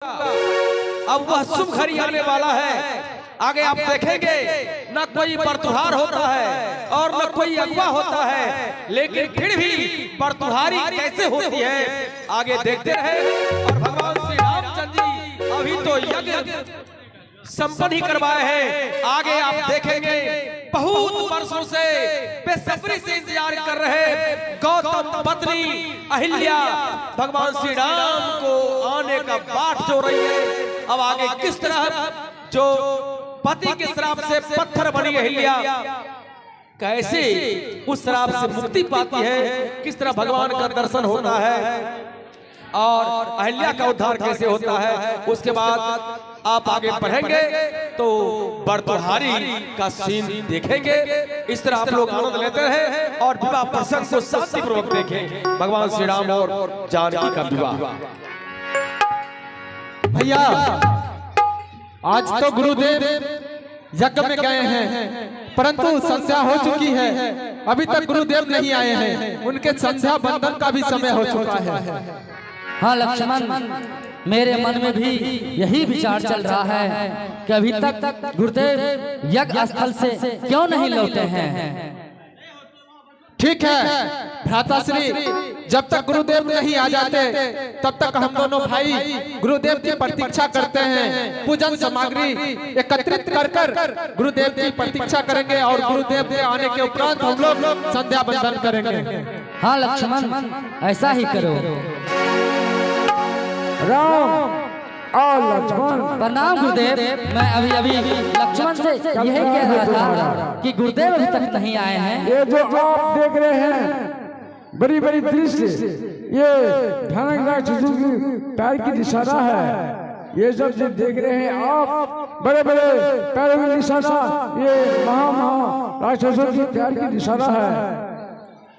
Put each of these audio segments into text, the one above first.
अब वह शुभ घड़ी आने वाला है। आगे आप देखेंगे न कोई बरतुहार होता है और न कोई अगवा होता है, लेकिन फिर भी बरतुहारी कैसे होती है आगे देखते रहे। और भगवान श्री रामचंद्र जी अभी तो यज्ञ संपन्न ही करवाए हैं। आगे आप देखेंगे बहुत वर्षों से बेसब्री से इंतजार कर रहे गौतम पत्नी अहिल्या भगवान श्री राम को आने का बाट जो रही है। अब आगे किस तरह जो पति के श्राप से पत्थर बनी अहिल्या कैसे उस श्राप से मुक्ति पाती है, किस तरह भगवान का दर्शन होता है और अहिल्या का उद्धार कैसे होता है, उसके बाद आप आगे पढ़ेंगे तो बरतुहारी का सीन देखेंगे। इस तरह आप लोग आनंद लेते हैं और विवाह प्रसंग को शांतिपूर्वक देखें। भगवान श्री राम और जानकी का विवाह। भैया आज तो गुरुदेव यज्ञ में गए हैं, परंतु संध्या हो चुकी है, अभी तक गुरुदेव नहीं आए हैं। उनके संध्या बंदन का भी समय हो चुका है। हाँ लक्ष्मण, मेरे मन में भी यही विचार चल रहा है कि अभी तक गुरुदेव यज्ञ स्थल से क्यों नहीं लौटे हैं। ठीक है भ्राताश्री, जब तक गुरुदेव नहीं आ जाते तब तक हम दोनों भाई गुरुदेव की प्रतीक्षा करते हैं। पूजन सामग्री एकत्रित कर गुरुदेव की प्रतीक्षा करेंगे और गुरुदेव के आने के उपरांत हम लोग संध्या बंदन करेंगे। हाँ लक्ष्मण, ऐसा ही करो। राम और लक्ष्मण प्रणाम गुरुदेव। मैं अभी लक्ष्मण से यही कह रहा था कि गुरुदेव अभी तक नहीं आए हैं। ये जो आप देख रहे हैं बड़ी बड़ी दृश्य, ये भयानक राक्षसों की पैर की निशाना है। ये सब जो देख रहे हैं आप बड़े बड़े पैरों की निशाना, ये महा राक्षसों की पैर की निशाना है।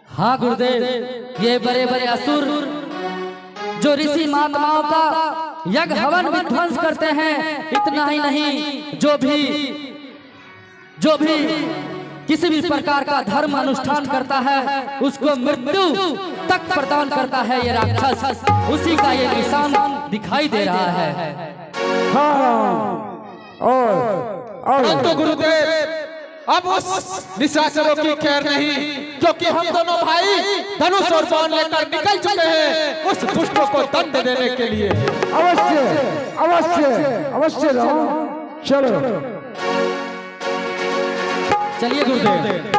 हाँ गुरुदेव, ये बड़े बड़े असुर जो ऋषि महात्माओं का यज्ञ हवन विध्वंस करते हैं, इतना ही नहीं जो भी किसी भी प्रकार का धर्म अनुष्ठान करता है उसको मृत्यु तक प्रदान करता है ये राक्षस। उसी का ये निशान दिखाई दे रहा है। हाँ और तो गुरुदेव अब उस निशाचरों की खैर नहीं, क्योंकि हम दोनों भाई धनुष और बाण लेकर निकल चुके हैं उस दुष्टों को दंड देने के लिए। अवश्य अवश्य अवश्य राम, चलो चलिए गुरुदेव।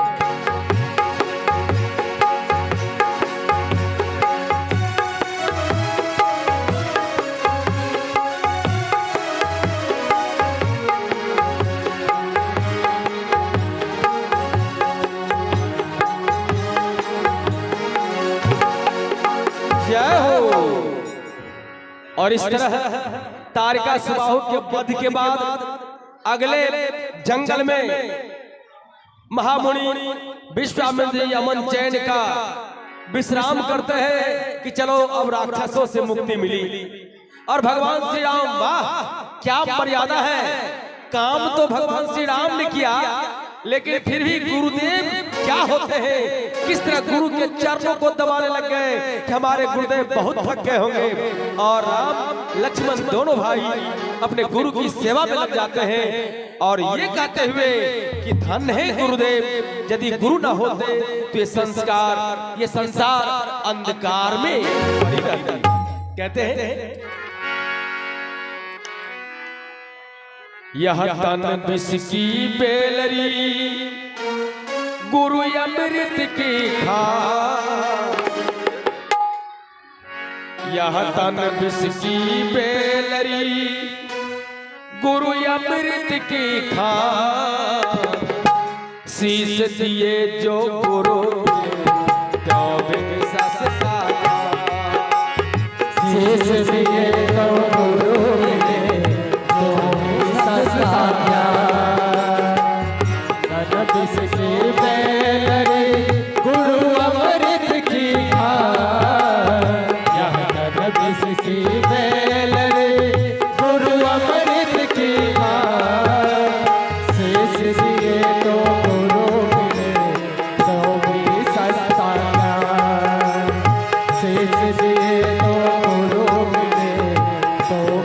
जय हो। और इस तरह तारिका सुबाहु के वध के बाद अगले जंगल में महामुनि विश्वामित्र जी अमन चैन का विश्राम करते हैं कि चलो अब राक्षसों से मुक्ति मिली। और भगवान श्री राम, वाह क्या मर्यादा है। काम तो भगवान श्री राम ने किया, लेकिन फिर भी गुरुदेव क्या होते हैं, किस तरह गुरु के चरणों को दबाने लग गए कि हमारे गुरुदेव बहुत थक गए होंगे। और राम लक्ष्मण दोनों भाई अपने गुरु की सेवा में लग जाते हैं और ये कहते हुए कि धन्य है गुरुदेव, यदि गुरु न होते तो ये संसार अंधकार में पड़ी रहती। कहते हैं यह तन विष की बेलरी गुरु अमृत की खा, यह तन विष की बेलरी गुरु अमृत की खा, शीश दिए जो गुरु शीश दिए तो गुरु तो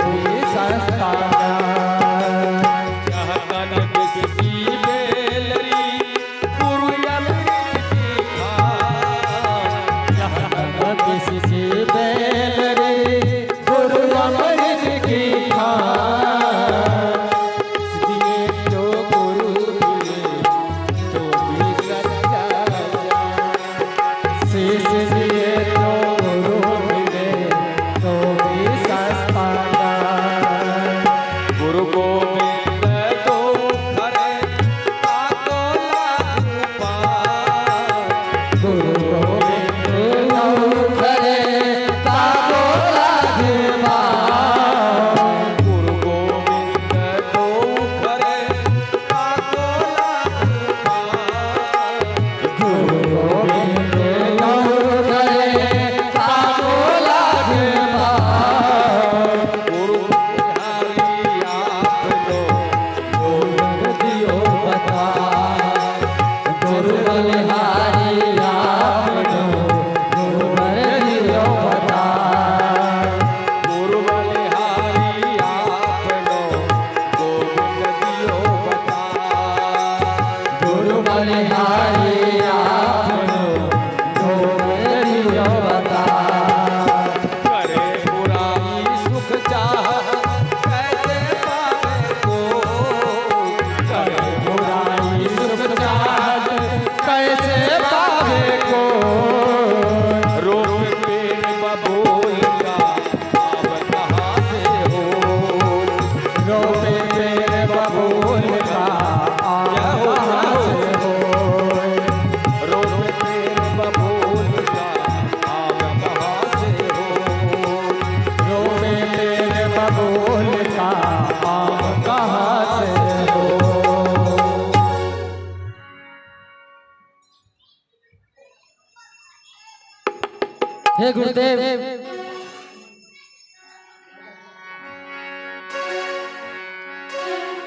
हे गुरुदेव,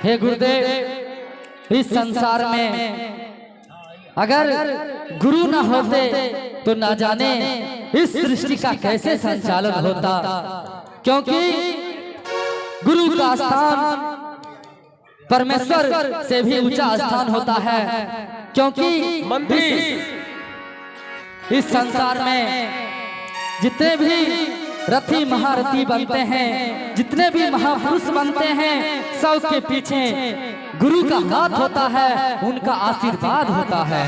हे गुरुदेव, इस संसार में अगर गुरु न होते तो ना जाने इस सृष्टि का कैसे संचालन होता, क्योंकि गुरु का स्थान परमेश्वर से भी ऊंचा स्थान होता है। क्योंकि इस संसार में जितने भी रथी महारथी बनते हैं, जितने भी महापुरुष बनते हैं, सबके पीछे गुरु का हाथ होता है, उनका आशीर्वाद होता है।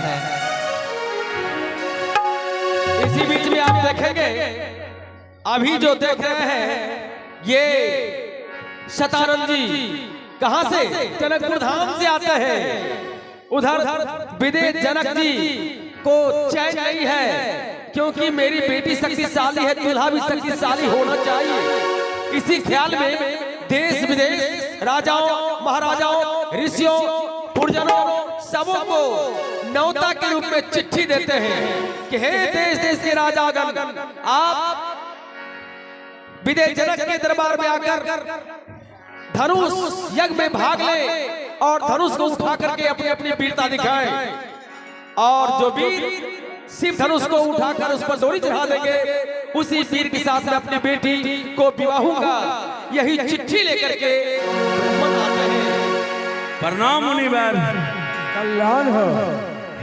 इसी बीच में आप देखेंगे, अभी जो देख रहे हैं ये शतानंद जी कहां से? जनकपुर धाम से आते हैं। उधर विदेश जनक जी को चैन नहीं है, क्योंकि मेरी बेटी शक्तिशाली है, दूल्हा भी शक्तिशाली होना चाहिए। इसी ख्याल में देश विदेश राजाओं महाराजाओं ऋषियों पुरजनों सबों को न्योता के रूप में चिट्ठी देते हैं कि हे देश देश के राजागण, आप विदेश जनक के दरबार में आकर धनुष यज्ञ में भाग लें और धनुष को उठा करके अपनी अपनी वीरता दिखाएं। और जो वीर शिव धनुष को उठाकर उस पर डोरी चढ़ा देंगे, उसी वीर के साथ में अपनी बेटी को विवाहूंगा, यही चिट्ठी लेकर के आते हैं। प्रणाम मुनिवर। कल्याण हो।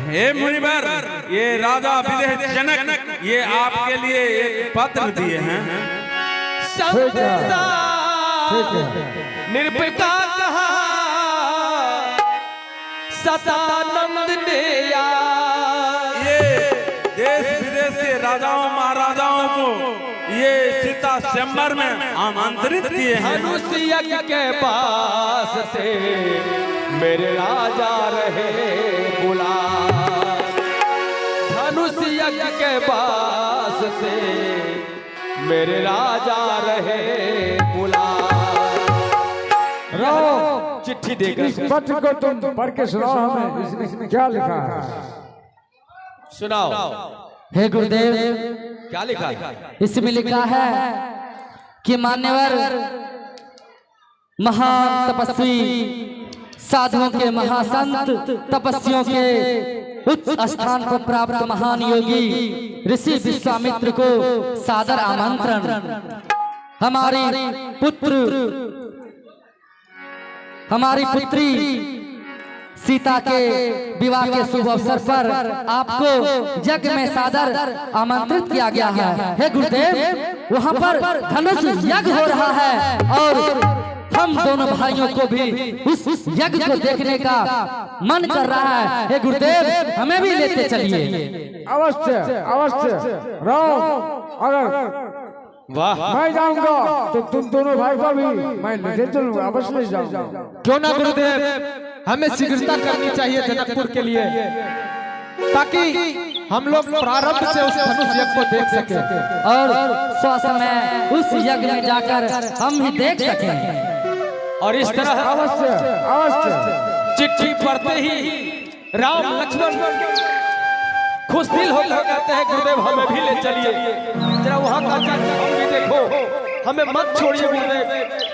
हे मुनिवर, ये राजा विदेह जनक ये आपके लिए एक पत्र दिए हैं। निर्भीका कहा शतानंद ने ये देश विदेश के राजाओं महाराजाओं को ये सीता स्वयंवर में आमंत्रित किए हैं। धनुष यज्ञ के पास से मेरे राजा रहे बुला, धनुष यज्ञ के पास से मेरे राजा रहे बुला। चिट्ठी देकर इस पत्र को तुम पढ़ के सुनाओ हमें, इसमें क्या लिखा है? सुनाओ। हे गुरुदेव, क्या लिखा है? इसमें लिखा है कि मान्यवर महान तपस्वी साधुओं के महासंत तपस्वियों के उच्च स्थान पर प्राप्त महान योगी ऋषि विश्वामित्र को सादर आमंत्रण। हमारी पुत्री सीता के विवाह के शुभ अवसर पर आपको यज्ञ में सादर आमंत्रित किया गया है। हे गुरुदेव, वहाँ पर धनुष यज्ञ हो रहा है और हम दोनों भाइयों को भी उस यज्ञ को देखने का मन कर रहा है। हे गुरुदेव, हमें भी लेते चलिए। अवश्य अवश्य राम, अगर वाह, मैं जाऊंगा तो तुम दोनों भाई को भी मैं लेते चलूंगा, अवश्य ले जाऊंगा। क्यों ना गुरुदेव, हमें शीघ्रता करनी चाहिए जनकपुर के लिए, ताकि हम लोग प्रारंभ से उस धनुष यज्ञ को देख सके और स्वसमय उस यज्ञ में जाकर हम भी देख सकें। और इस तरह अवश्य अवश्य चिट्ठी पढ़ते ही राम लक्ष्मण खुश दिल होकर कहते हैं गुरुदेव हमें भी ले चलिए, जरा वहां का जाकर हम भी देखो, हमें मत छोड़िए गुरुदेव।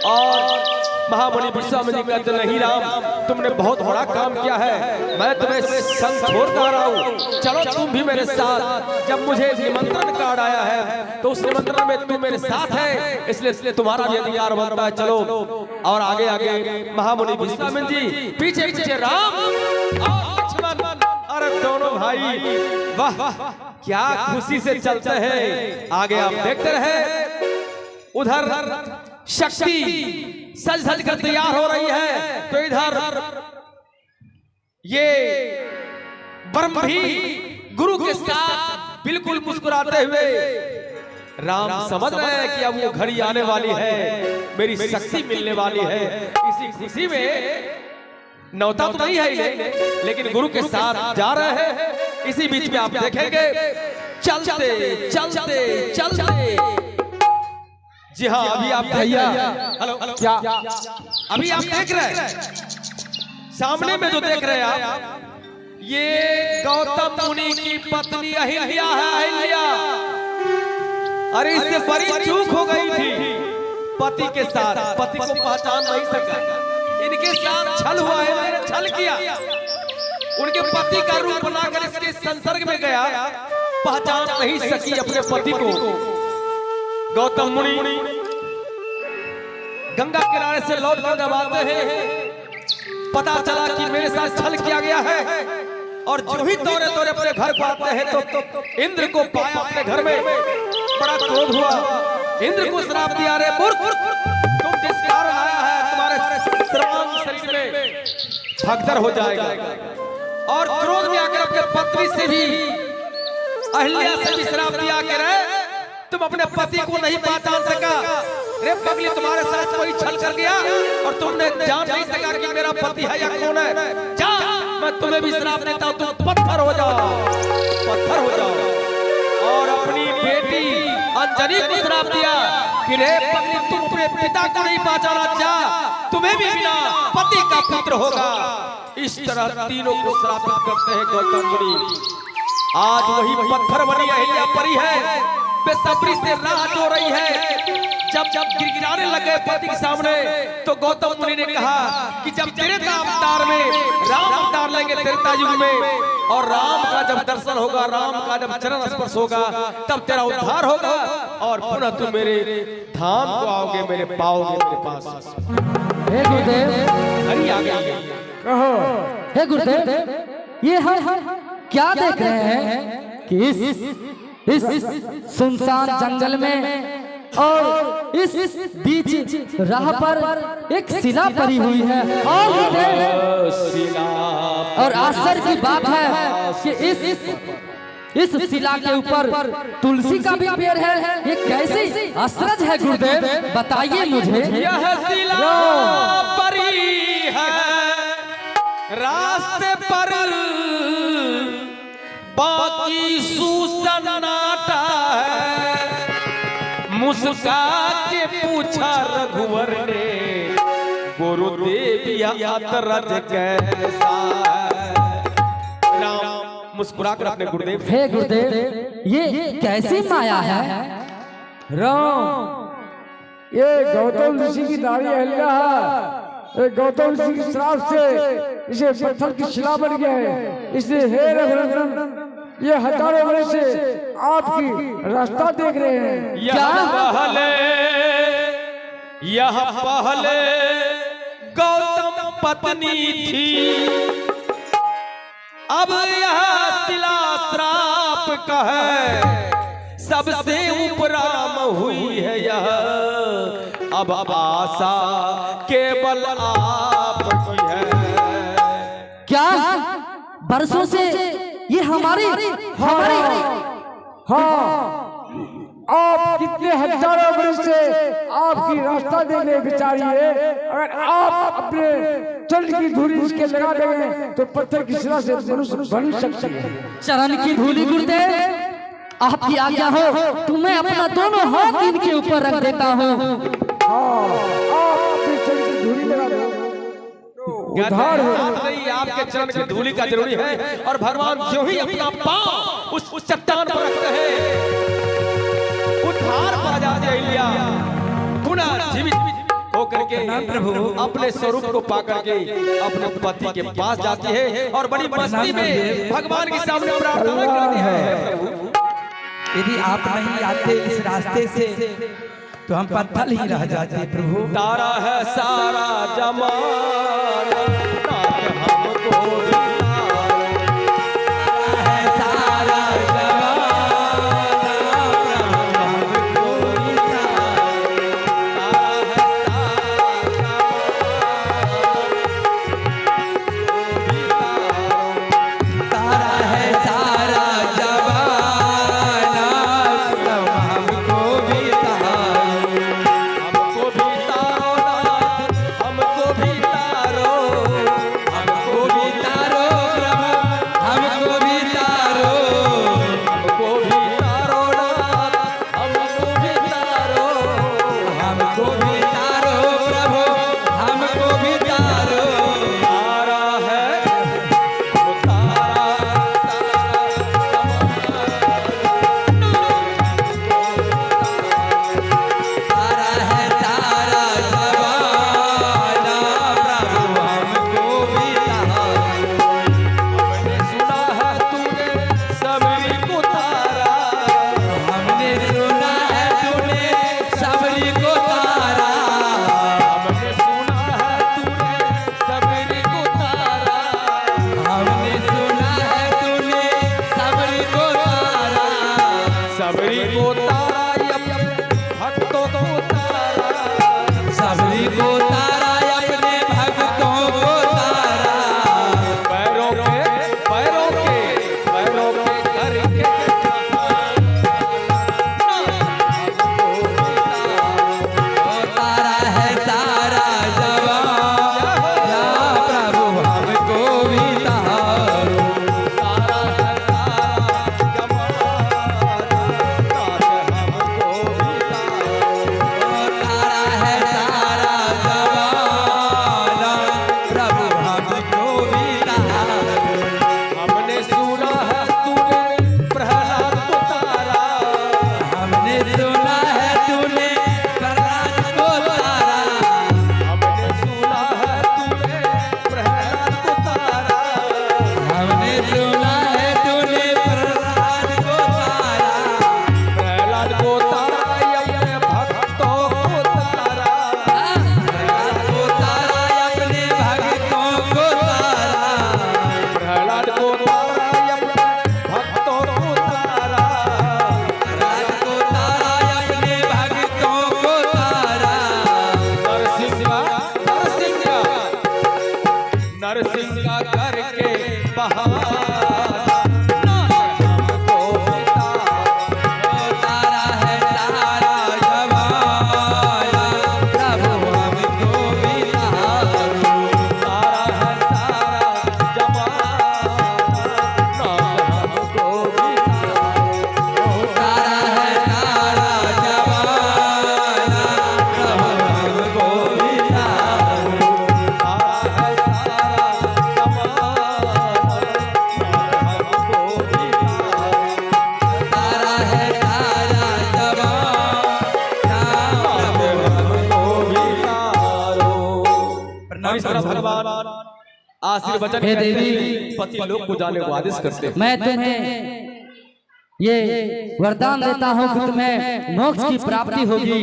और महामुनि विश्वामित्र जी कहते नहीं राम, तुमने बहुत बड़ा काम किया है, मैं तुम्हें संग छोड़ता रहा हूँ, चलो तुम भी मेरे साथ। जब मुझे निमंत्रण कार्ड आया है तो उस निमंत्रण में तुम मेरे साथ है, इसलिए तुम्हारा भी अधिकार बनता है, चलो। और आगे आगे महामुनि विश्वामित्र जी, पीछे पीछे राम और लक्ष्मण, अरे दोनों भाई वाह क्या खुशी से चलते हैं। आगे आप देखते रहे, उधर शक्ति सज धज कर तैयार हो रही है, तो इधर ये ब्रह्म भी गुरु के साथ बिल्कुल मुस्कुराते हुए, राम समझ रहे हैं कि अब वो घड़ी आने वाली है, मेरी शक्ति मिलने वाली है। इसी खुशी में नौता तो नहीं है, लेकिन गुरु के साथ जा रहे हैं। इसी बीच में आप देखेंगे चलते चलते चलते, जी हाँ, अभी आप भैया हेलो क्या अभी आप देख रहे हैं सामने में जो देख रहे हैं आप, ये गौतम मुनि की पत्नी अहिल्या है। अहिल्या अरे इससे बड़ी चूक हो गई थी पति के साथ, पति को पहचान नहीं सका, इनके साथ छल हुआ है, मैंने छल किया, उनके पति का रूप बनाकर इसके संसर्ग में गया, पहचान नहीं सकी अपने पति को। गौतम मुनि गंगा किनारे से लौट कर जब आते हैं, पता चला कि मेरे साथ छल किया गया है, और जो ही दौरे दौरे अपने घर को आते हैं तो इंद्र को पाया अपने घर में, बड़ा क्रोध हुआ, इंद्र को श्राप दिया, रे मूर्ख, तुम जिस कारण आया है तुम्हारे सर्वांग शरीर में भगदड़ हो जाएगा। और क्रोध में आकर अपने पत्नी से भी, अहिल्या से भी श्राप दिया कि रे तुम अपने पति को नहीं पहचान सका, रे पगली तुम्हारे साथ कोई छल कर गया और तुमने जान नहीं सका कि मेरा पति है या कौन है, जा मैं तुम्हें भी श्राप देता हूं, तुम पत्थर हो जाओ, पत्थर हो जाओ। और अपनी बेटी अंजनी को श्राप दिया कि रे पगली तुम अपने पिता को नहीं पहचाना, जा तुम्हें भी बिना पति का पुत्र होगा। इस तरह तीनों को श्रापित करते हैं गौतम मुनि। आज वही पत्थर बनी अहिल्या परी है, बेसब्री से राह जो रही है, जब जब गिड़गिड़ाने लगे पति के सामने तो गौतम मुनि ने कहा कि जब तेरे अवतार में राम अवतार लेंगे त्रेता युग में, और राम का जब दर्शन होगा, राम का जब चरण स्पर्श होगा, तब तेरा उद्धार होगा और पुनः तुम मेरे धाम को आओगे, मेरे पाओगे मेरे पास। हे गुरुदेव, हरी आगे कहो। हे गुरुदेव, ये हम क्या देख रहे हैं कि इस सुनसान जंगल में और इस बीच राह पर एक शिला पड़ी हुई है, और आश्चर्य की बात है कि इस शिला के ऊपर तुलसी का भी पेड़ है। ये कैसी आश्चर्य है गुरुदेव, बताइए मुझे। यह शिला परी है रास्ते पर, बाकी सुसन्नाटा है, मुस्का के पूछा रघुवर ने, गुरुदेव यह अतरज कैसा है। राम मुस्कुरा कर अपने गुरुदेव, हे गुरुदेव, ये कैसी माया है? राम, ये गौतम ऋषि की दाढ़ी अहिल्या है, गौतम ऋषि की श्राप से इसे पत्थर की शिला बन गया है, इसलिए हे रघुनंदन, ये हजारों वर्ष से आपकी रास्ता देख रहे हैं। यह पहले गौतम पत्नी थी, अब यह शिला श्राप का है, सबसे उपराम हुई है यह, अब आशा केवल आपकी है। क्या बरसों से ये हमारी हाँ, आप कितने हजारों वर्ष से आपकी रास्ता देख रहे बेचारी है, अगर आप अपने चरण की धूली इसके लगा देंगे तो पत्थर की शिला से मनुष्य बन सकती है। चरण की धूली गुरुदेव, आपकी आज्ञा हो तो मैं अपना दोनों हाथ इनके ऊपर रख देता हूँ। हाँ, आप अपने चरण की धूली लगा दो, उद्धार हो। नहीं, आपके चरण की धूली का जरूरी है, और भगवान जो ही अपना पांव उस चट्टान पर रखते हैं, उद्धार पा जाती है अहिल्या, पुनः जीवित होकर के प्रभु अपने स्वरूप को पा करके अपने पति के पास जाती है, और बड़ी मस्ती में भगवान के सामने प्रार्थना करती है। यदि आप नहीं आते इस रास्ते से तो हम पत्थर ही रह जाते प्रभु। तारा है सारा जमाना, हमको भी हमको भी तारो नरसिंह का करके बहाना हमको तारा है तारा जवाना प्रभु हमको बितारो तारा है तारा जमाना हमको तारा है तारा जवाना प्रभु हमको बितारो तारा है तारा तारा है तारा जवाना भगवान आशीर्वचन हे देवी, पति लोग को जाने को आदेश करते हैं। मैं तुम्हें ये वरदान देता हूँ कि तुम्हें मोक्ष की प्राप्ति होगी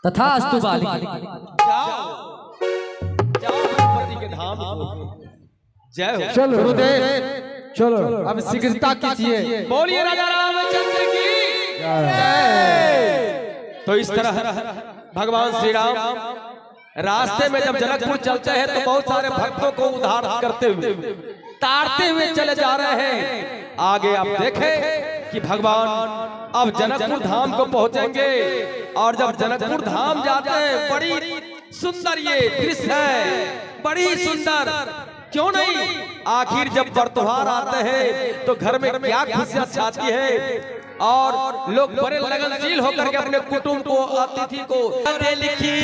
तथास्तु बालिका। जाओ पति के धाम को। जय हो। चलो गुरुदेव चलो अब शीघ्रता कीजिए। बोलिए राजा रामचंद्र की तो इस तरह भगवान श्री राम रास्ते में जब जनकपुर चलते हैं तो बहुत सारे भक्तों को उद्धार करते हुए तारते हुए चले जा रहे हैं। आगे आप देखें कि भगवान अब जनकपुर धाम को पहुंचेंगे और जब जनकपुर धाम जाते हैं बड़ी सुंदर ये दृश्य है, बड़ी सुंदर। क्यों नहीं, आखिर जब बरतुहार आते हैं तो घर में क्या खुशियां छाती है और लोग बड़े लगनशील होकर के अपने कुटुंब को अतिथि को लिखी